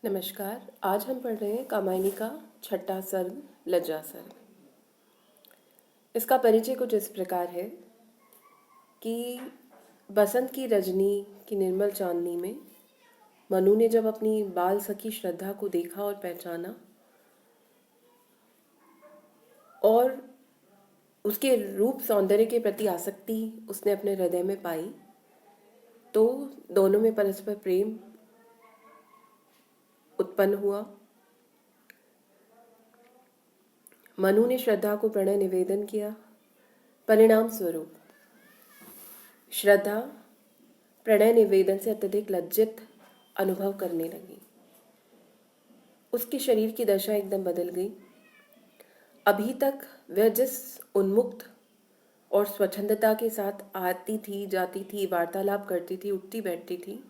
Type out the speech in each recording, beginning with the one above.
नमस्कार। आज हम पढ़ रहे हैं कामायनी का छठा सर्ग लज्जा सर्ग। इसका परिचय कुछ इस प्रकार है कि बसंत की रजनी की निर्मल चांदनी में मनु ने जब अपनी बाल सखी श्रद्धा को देखा और पहचाना और उसके रूप सौंदर्य के प्रति आसक्ति उसने अपने हृदय में पाई, तो दोनों में परस्पर प्रेम उत्पन्न हुआ। मनु ने श्रद्धा को प्रणय निवेदन किया। परिणाम स्वरूप श्रद्धा प्रणय निवेदन से अत्यधिक लज्जित अनुभव करने लगी। उसके शरीर की दशा एकदम बदल गई। अभी तक वह जिस उन्मुक्त और स्वच्छंदता के साथ आती थी, जाती थी, वार्तालाप करती थी, उठती बैठती थी,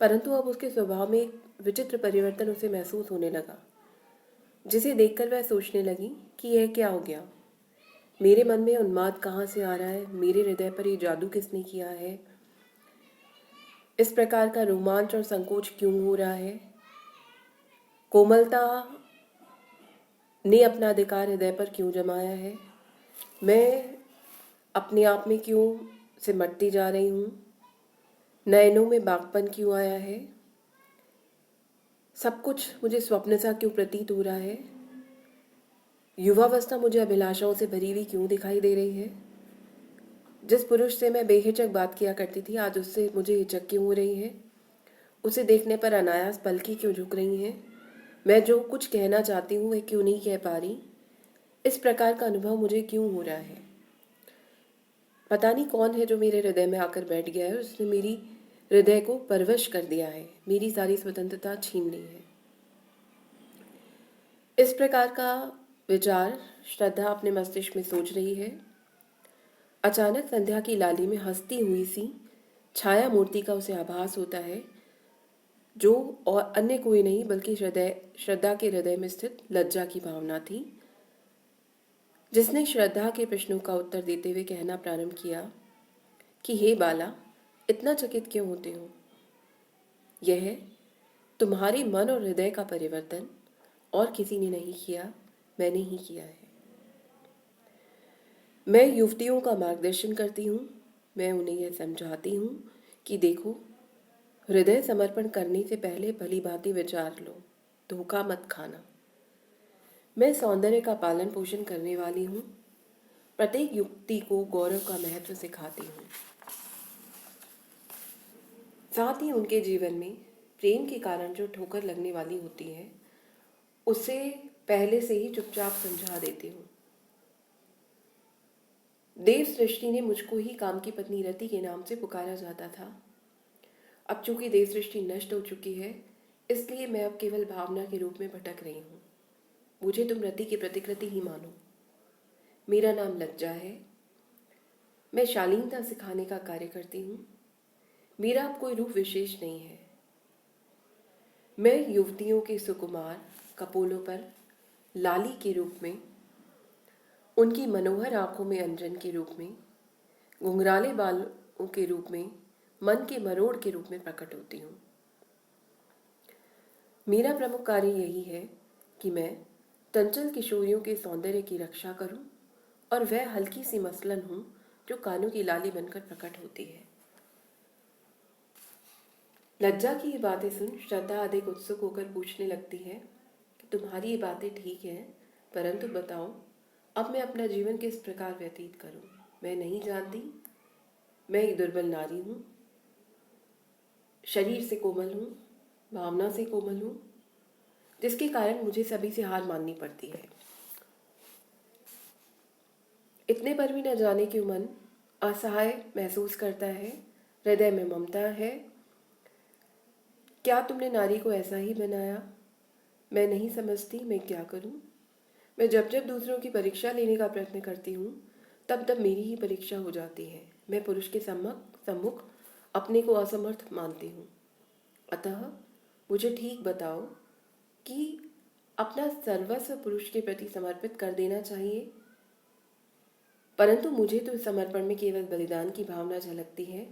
परंतु अब उसके स्वभाव में एक विचित्र परिवर्तन उसे महसूस होने लगा, जिसे देखकर वह सोचने लगी कि यह क्या हो गया। मेरे मन में उन्माद कहाँ से आ रहा है? मेरे हृदय पर ये जादू किसने किया है? इस प्रकार का रोमांच और संकोच क्यों हो रहा है? कोमलता ने अपना अधिकार हृदय पर क्यों जमाया है? मैं अपने आप में क्यों सिमटती जा रही हूँ? नयनों में बागपन क्यों आया है? सब कुछ मुझे स्वप्न सा क्यों प्रतीत हो रहा है? युवावस्था मुझे अभिलाषाओं से भरी हुई क्यों दिखाई दे रही है? जिस पुरुष से मैं बेहिचक बात किया करती थी, आज उससे मुझे हिचक क्यों हो रही है? उसे देखने पर अनायास पलकें क्यों झुक रही हैं? मैं जो कुछ कहना चाहती हूँ वह क्यों नहीं कह पा रही? इस प्रकार का अनुभव मुझे क्यों हो रहा है? पता नहीं कौन है जो मेरे हृदय में आकर बैठ गया है। उसने मेरी हृदय को परवश कर दिया है, मेरी सारी स्वतंत्रता छीन ली है। इस प्रकार का विचार श्रद्धा अपने मस्तिष्क में सोच रही है। अचानक संध्या की लाली में हंसती हुई सी छाया मूर्ति का उसे आभास होता है, जो और अन्य कोई नहीं बल्कि श्रद्धा के हृदय में स्थित लज्जा की भावना थी, जिसने श्रद्धा के प्रश्नों का उत्तर देते हुए कहना प्रारंभ किया कि हे बाला, इतना चकित क्यों होते हो? यह तुम्हारे मन और हृदय का परिवर्तन और किसी ने नहीं किया, मैंने ही किया है। मैं युवतियों का मार्गदर्शन करती हूँ। मैं उन्हें यह समझाती हूँ कि देखो, हृदय समर्पण करने से पहले भली भांति विचार लो, धोखा मत खाना। मैं सौंदर्य का पालन पोषण करने वाली हूँ। प्रत्येक युक्ति को गौरव का महत्व सिखाती हूँ। साथ ही उनके जीवन में प्रेम के कारण जो ठोकर लगने वाली होती है, उसे पहले से ही चुपचाप समझा देती हूँ। देव सृष्टि ने मुझको ही काम की पत्नी रति के नाम से पुकारा जाता था। अब चूंकि देव सृष्टि नष्ट हो चुकी है, इसलिए मैं अब केवल भावना के रूप में भटक रही हूँ। मुझे तुम रति की प्रतिकृति ही मानो। मेरा नाम लज्जा है। मैं शालीनता सिखाने का कार्य करती हूँ। मेरा अब कोई रूप विशेष नहीं है। मैं युवतियों के सुकुमार कपोलों पर लाली के रूप में, उनकी मनोहर आंखों में अंजन के रूप में, घुंघराले बालों के रूप में, मन के मरोड़ के रूप में प्रकट होती हूँ। मेरा प्रमुख कार्य यही है कि मैं चंचल किशोरियों के सौंदर्य की रक्षा करूं और वह हल्की सी मसलन हूं जो कानों की लाली बनकर प्रकट होती है। लज्जा की ये बातें सुन श्रद्धा अधिक उत्सुक होकर पूछने लगती है कि तुम्हारी ये बातें ठीक हैं, परंतु बताओ, अब मैं अपना जीवन किस प्रकार व्यतीत करूं? मैं नहीं जानती। मैं एक दुर्बल नारी हूं, शरीर से कोमल हूं, भावना से कोमल हूं, जिसके कारण मुझे सभी से हार माननी पड़ती है। इतने पर भी न जाने क्यों मन असहाय महसूस करता है, हृदय में ममता है। क्या तुमने नारी को ऐसा ही बनाया? मैं नहीं समझती मैं क्या करूं। मैं जब जब दूसरों की परीक्षा लेने का प्रयत्न करती हूँ, तब तब मेरी ही परीक्षा हो जाती है। मैं पुरुष के सम्मुख अपने को असमर्थ मानती हूँ। अतः मुझे ठीक बताओ कि अपना सर्वस्व पुरुष के प्रति समर्पित कर देना चाहिए, परंतु मुझे तो इस समर्पण में केवल बलिदान की भावना झलकती है।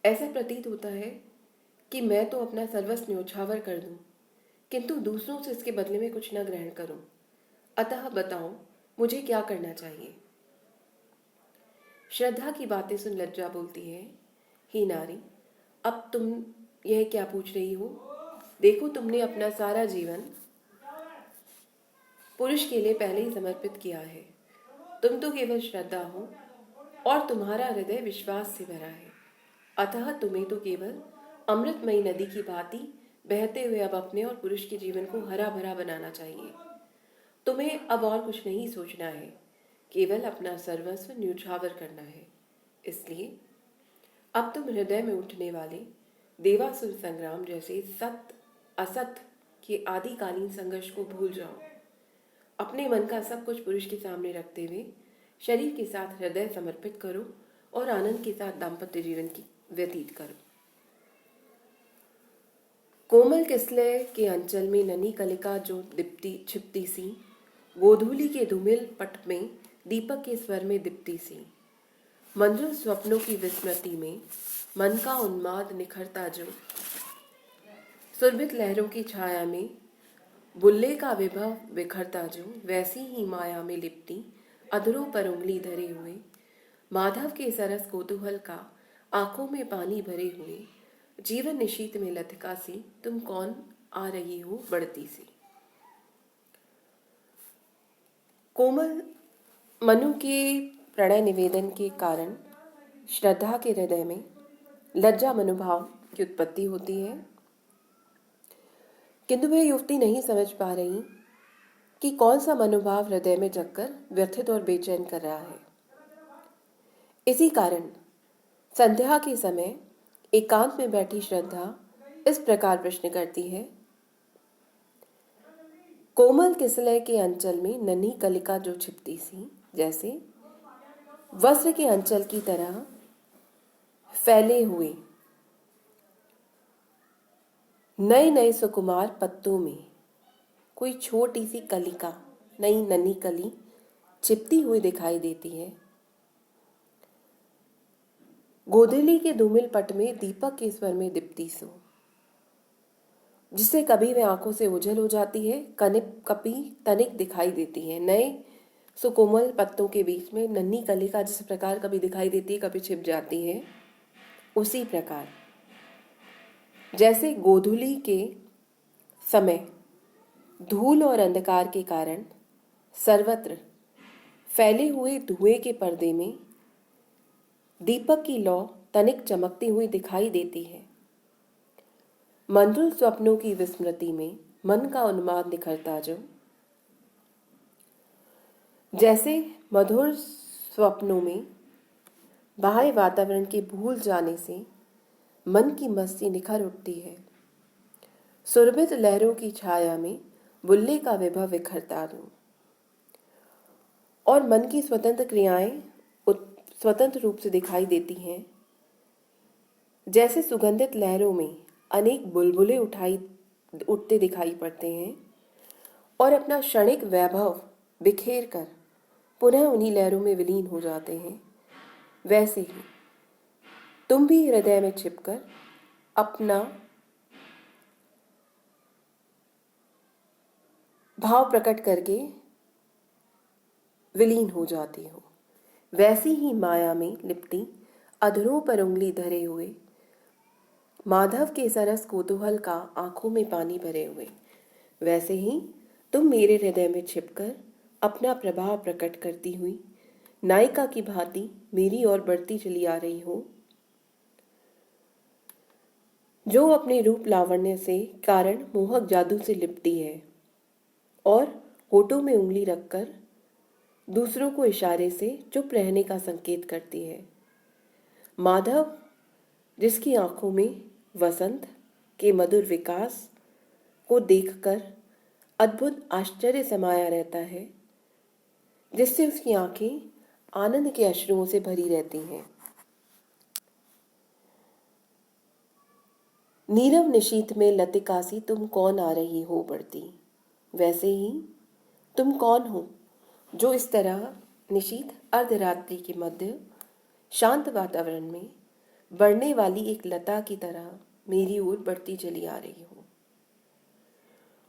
ऐसा प्रतीत होता है कि मैं तो अपना सर्वस्व न्योछावर कर दूं, किंतु दूसरों से इसके बदले में कुछ न ग्रहण करूं। अतः बताओ, मुझे क्या करना चाहिए? श्रद्धा की बातें सुन लज्जा बोलती है, हे नारी, अब तुम यह क्या पूछ रही हो? देखो, तुमने अपना सारा जीवन पुरुष के लिए पहले ही समर्पित किया है। तुम तो केवल श्रद्धा हो और तुम्हारा हृदय विश्वास से भरा है। अतः तुम्हें तो केवल अमृतमयी नदी की भांति बहते हुए अब अपने और पुरुष के जीवन को हरा भरा बनाना चाहिए। तुम्हें अब और कुछ नहीं सोचना है, केवल अपना सर्वस्व न्योछावर करना है। इसलिए अब तुम हृदय में उठने वाले देवासुर संग्राम जैसे सत्य असत्य के आदिकालीन संघर्ष को भूल जाओ। अपने मन का सब कुछ पुरुष के सामने रखते हुए शरीर के साथ हृदय समर्पित करो और आनंद के साथ दाम्पत्य जीवन की व्यतीत करो। कोमल किसलय के अंचल में ननी कलिका जो दीप्ति छिपती सी, गोधूली के धूमिल पट में दीपक के स्वर में दीप्ति सी, मंजुल स्वप्नों की विस्मृति में मन का उन्माद निखरता जो, सुरभित लहरों की छाया में बुल्ले का विभव बिखरता जो, वैसी ही माया में लिपटी अधरों पर उंगली धरे हुए माधव के सरस कौतूहल का आंखों में पानी भरे हुए जीवन निशीत में लतिका सी, तुम कौन आ रही हो बढ़ती सी। कोमल मनु के प्रणय निवेदन के कारण श्रद्धा के हृदय में लज्जा मनोभाव की उत्पत्ति होती है, किंतु वह युवती नहीं समझ पा रही कि कौन सा मनोभाव हृदय में जगकर व्यथित और बेचैन कर रहा है। इसी कारण संध्या के समय एकांत में बैठी श्रद्धा इस प्रकार प्रश्न करती है, कोमल किसलय के अंचल में नन्ही कलिका जो छिपती सी, जैसे वस्त्र के अंचल की तरह फैले हुए नए नए सुकुमार पत्तों में कोई छोटी सी कलिका, नई नन्ही कली छिपती हुई दिखाई देती है। गोधूली के धूमिल पट में दीपक के स्वर में दीप्ति सो, जिससे कभी वह आंखों से ओझल हो जाती है, कभी तनिक दिखाई देती है। नए सुकोमल पत्तों के बीच में नन्ही कलिका जिस प्रकार कभी दिखाई देती है, कभी छिप जाती है, उसी प्रकार जैसे गोधूली के समय धूल और अंधकार के कारण सर्वत्र फैले हुए धुएं के पर्दे में दीपक की लौ तनिक चमकती हुई दिखाई देती है। मंजुल स्वप्नों की विस्मृति में मन का उन्माद निखरता जो, जैसे मधुर स्वप्नों में बाह्य वातावरण के भूल जाने से मन की मस्ती निखर उठती है। सुरभित लहरों की छाया में बुल्ले का विभव बिखरता जो, और मन की स्वतंत्र क्रियाएं स्वतंत्र रूप से दिखाई देती हैं। जैसे सुगंधित लहरों में अनेक बुलबुले उठते दिखाई पड़ते हैं और अपना क्षणिक वैभव बिखेर कर पुनः उन्हीं लहरों में विलीन हो जाते हैं, वैसे ही तुम भी हृदय में छिपकर अपना भाव प्रकट करके विलीन हो जाती हो। वैसी ही माया में लिपटी अधरों पर उंगली धरे हुए माधव के सरस कौतूहल का आंखों में पानी भरे हुए, वैसे ही तुम मेरे हृदय में छिपकर अपना प्रभाव प्रकट करती हुई नायिका की भांति मेरी ओर बढ़ती चली आ रही हो, जो अपने रूप लावण्य से कारण मोहक जादू से लिपटी है और होठों में उंगली रखकर दूसरों को इशारे से चुप रहने का संकेत करती है। माधव जिसकी आंखों में वसंत के मधुर विकास को देखकर अद्भुत आश्चर्य समाया रहता है, जिससे उसकी आंखें आनंद के अश्रुओं से भरी रहती हैं। नीरव निशीथ में लतिका सी, तुम कौन आ रही हो बढ़ती, वैसे ही तुम कौन हो जो इस तरह निशीथ अर्धरात्रि के मध्य शांत वातावरण में बढ़ने वाली एक लता की तरह मेरी ओर बढ़ती चली आ रही हो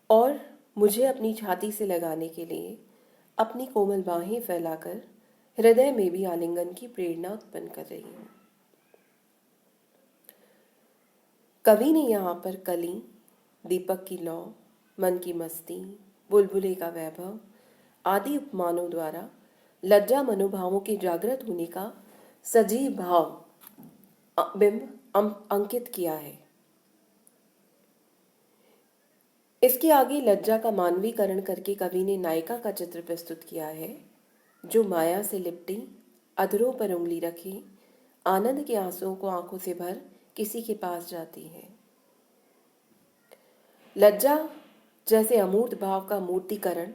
और मुझे अपनी छाती से लगाने के लिए अपनी कोमल बाहें फैलाकर हृदय में भी आलिंगन की प्रेरणा उत्पन्न कर रही हूँ। कवि ने यहाँ पर कली, दीपक की लौ, मन की मस्ती, बुलबुले का वैभव आदि उपमानों द्वारा लज्जा मनोभावों के जागृत होने का सजीव भाव बिंब अंकित किया है। इसके आगे लज्जा का मानवीकरण करके कवि ने नायिका का चित्र प्रस्तुत किया है, जो माया से लिपटी, अधरों पर उंगली रखे, आनंद के आंसुओं को आंखों से भर किसी के पास जाती है। लज्जा जैसे अमूर्त भाव का मूर्तिकरण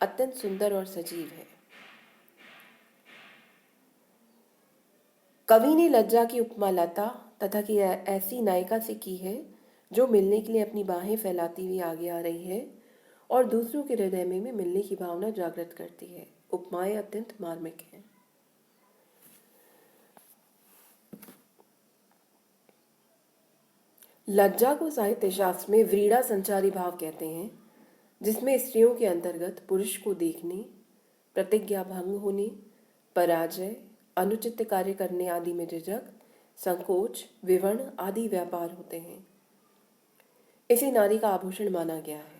अत्यंत सुंदर और सजीव है। कवि ने लज्जा की उपमा लता तथा की ऐसी नायिका से की है जो मिलने के लिए अपनी बाहें फैलाती हुई आगे आ रही है और दूसरों के हृदय में भी मिलने की भावना जागृत करती है। उपमाएं अत्यंत मार्मिक हैं। लज्जा को साहित्य शास्त्र में व्रीड़ा संचारी भाव कहते हैं, जिसमें स्त्रियों के अंतर्गत पुरुष को देखने, प्रतिज्ञा भंग होने, पराजय, अनुचित कार्य करने आदि में झिझक, संकोच, विवर्ण आदि व्यापार होते हैं। इसे नारी का आभूषण माना गया है।